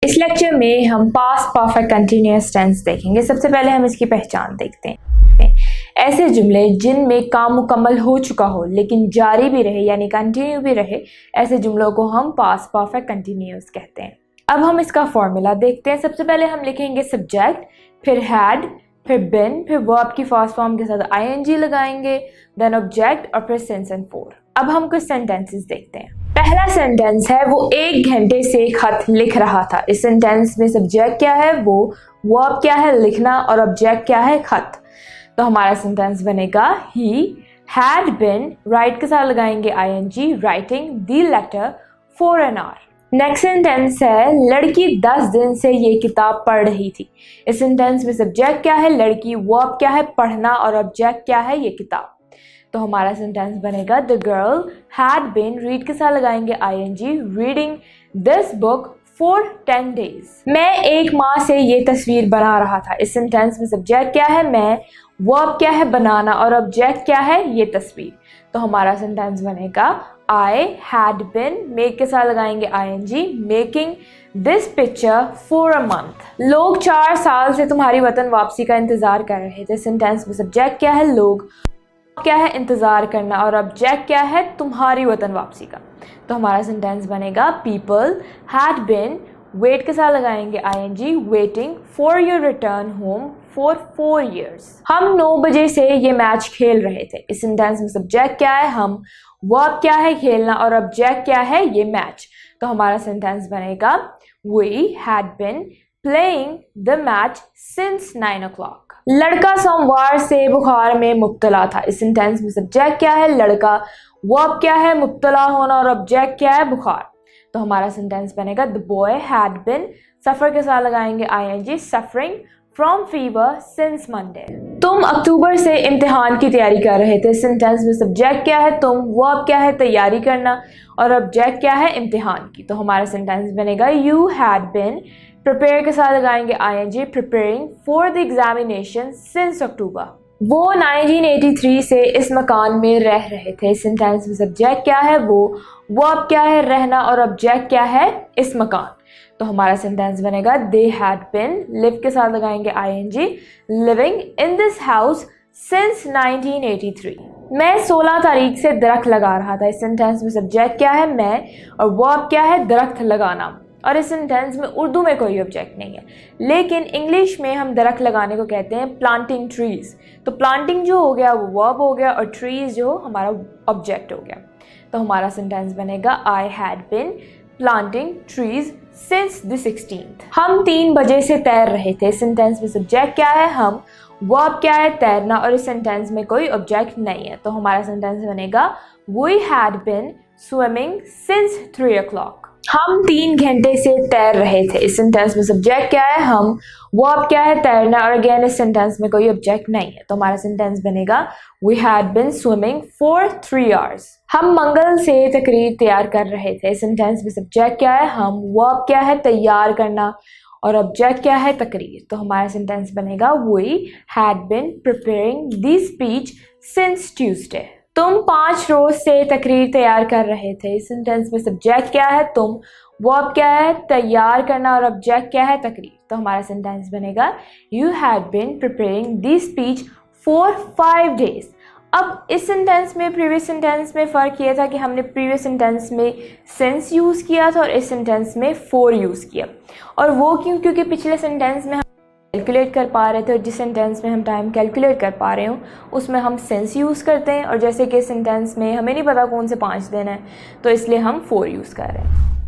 इस लेक्चर में हम पास्ट परफेक्ट कंटिन्यूअस टेंस देखेंगे। सबसे पहले हम इसकी पहचान देखते हैं। ऐसे जुमले जिनमें काम मुकम्मल हो चुका हो लेकिन जारी भी रहे यानी कंटिन्यू भी रहे, ऐसे जुमलों को हम पास्ट परफेक्ट कंटिन्यूअस कहते हैं। अब हम इसका फॉर्मूला देखते हैं। सबसे पहले हम लिखेंगे सब्जेक्ट, फिर हैड, फिर बिन, फिर वर्ब की फर्स्ट फॉर्म के साथ आईएनजी लगाएंगे, देन ऑब्जेक्ट और फिर सिंस एंड फॉर। अब हम कुछ सेंटेंसेस देखते हैं। पहला सेंटेंस है वो 1 घंटे से खत लिख रहा था। इस सेंटेंस में सब्जेक्ट क्या है, वो वर्ब क्या है लिखना, और ऑब्जेक्ट क्या है खत। तो हमारा सेंटेंस बनेगा ही हैड बिन, राइट के साथ लगाएंगे ING, writing the letter for an hour. Next sentence है लड़की 10 दिन से ये किताब पढ़ रही थी। इस सेंटेंस में सब्जेक्ट क्या है लड़की, वर्ब क्या है पढ़ना, और ऑब्जेक्ट क्या है ये किताब। तो हमारा सेंटेंस बनेगा the girl had been, read के साथ लगाएंगे ING, reading this book for 10 days। मैं 1 माह से ये तस्वीर बना रहा था। इस सेंटेंस में सब्जेक्ट क्या है मैं, वर्ब क्या है बनाना, और ऑब्जेक्ट क्या है ये तस्वीर। तो हमारा सेंटेंस बनेगा आई हैड बिन, मेक के साथ लगाएंगे ING, making this picture for a month. लोग 4 साल से तुम्हारी वतन वापसी का इंतजार कर रहे थे। सेंटेंस में सब्जेक्ट क्या है लोग, क्या है इंतजार करना, और ऑब्जेक्ट क्या है तुम्हारी वतन वापसी का। तो हमारा सेंटेंस बनेगा पीपल हैड बिन, वेट के साथ लगाएंगे ING, waiting for your return home for 4 years। हम 9 बजे से ये मैच खेल रहे थे। इस सेंटेंस में सब्जेक्ट क्या है हम, वर्ब क्या है खेलना, और ऑब्जेक्ट क्या है ये मैच। तो हमारा सेंटेंस बनेगा we had been playing the match since 9 o'clock। लड़का सोमवार से बुखार में मुब्तला था। इस सेंटेंस में सब्जेक्ट क्या है लड़का, वर्ब क्या है मुब्तला होना, और ऑब्जेक्ट क्या है बुखार। तो हमारा सेंटेंस बनेगा the boy had been, suffer के साथ लगाएंगे ING, suffering from fever since Monday. तुम अक्टूबर से इम्तिहान की तैयारी कर रहे थे। सेंटेंस में सब्जेक्ट क्या है तुम, वर्ब क्या है तैयारी करना, और ऑब्जेक्ट क्या है इम्तिहान की। तो हमारा सेंटेंस बनेगा यू हैड बिन, प्रिपेयर के साथ लगाएंगे ING, preparing for the examination since October. वो 1983 से इस मकान में रह रहे थे। सेंटेंस में सब्जेक्ट क्या है वो, वर्ब क्या है रहना, और ऑब्जेक्ट क्या है इस मकान। तो हमारा सेंटेंस बनेगा दे हैड बिन, लिव के साथ लगाएंगे ING, living in this house since 1983। मैं 16 तारीख से दरख्त लगा रहा था। इस सेंटेंस में सब्जेक्ट क्या है मैं, और वर्ब क्या है दरख्त लगाना, और इस सेंटेंस में उर्दू में कोई ऑब्जेक्ट नहीं है, लेकिन इंग्लिश में हम दरख्त लगाने को कहते हैं प्लांटिंग ट्रीज। तो प्लांटिंग जो हो गया वो वर्ब हो गया, और ट्रीज जो हमारा ऑब्जेक्ट हो गया। तो हमारा सेंटेंस बनेगा I had been planting trees since the 16th। हम 3 बजे से तैर रहे थे। सेंटेंस में सब्जेक्ट क्या है हम, वर्ब क्या है तैरना, और इस सेंटेंस में कोई ऑब्जेक्ट नहीं है। तो हमारा सेंटेंस बनेगा we had been swimming since 3 o'clock। हम 3 घंटे से तैर रहे थे। इस सेंटेंस में सब्जेक्ट क्या है हम, वर्ब क्या है तैरना, और अगेन इस सेंटेंस में कोई ऑब्जेक्ट नहीं है। तो हमारा सेंटेंस बनेगा we had been swimming for 3 hours। हम मंगल से तकरीर तैयार कर रहे थे। सेंटेंस में सब्जेक्ट क्या है हम, वर्ब क्या है तैयार करना, और ऑब्जेक्ट क्या है तकरीर। तो हमारा सेंटेंस बनेगा we had been preparing the speech since Tuesday. तुम 5 रोज से तकरीर तैयार कर रहे थे। इस सेंटेंस में सब्जेक्ट क्या है तुम, वर्ब क्या है तैयार करना, और ऑब्जेक्ट क्या है तकरीर। तो हमारा सेंटेंस बनेगा you had been preparing the speech for 5 days। अब इस सेंटेंस में प्रीवियस सेंटेंस में फ़र्क ये था कि हमने प्रीवियस सेंटेंस में सिंस यूज़ किया था और इस सेंटेंस में फॉर यूज़ किया। और वो क्यों, क्योंकि पिछले सेंटेंस में कैलकुलेट कर पा रहे थे, और जिस सेंटेंस में हम टाइम कैलकुलेट कर पा रहे हो उसमें हम सेंस यूज़ करते हैं, और जैसे कि सेंटेंस में हमें नहीं पता कौन से 5 दिन है तो इसलिए हम 4 यूज़ कर रहे हैं।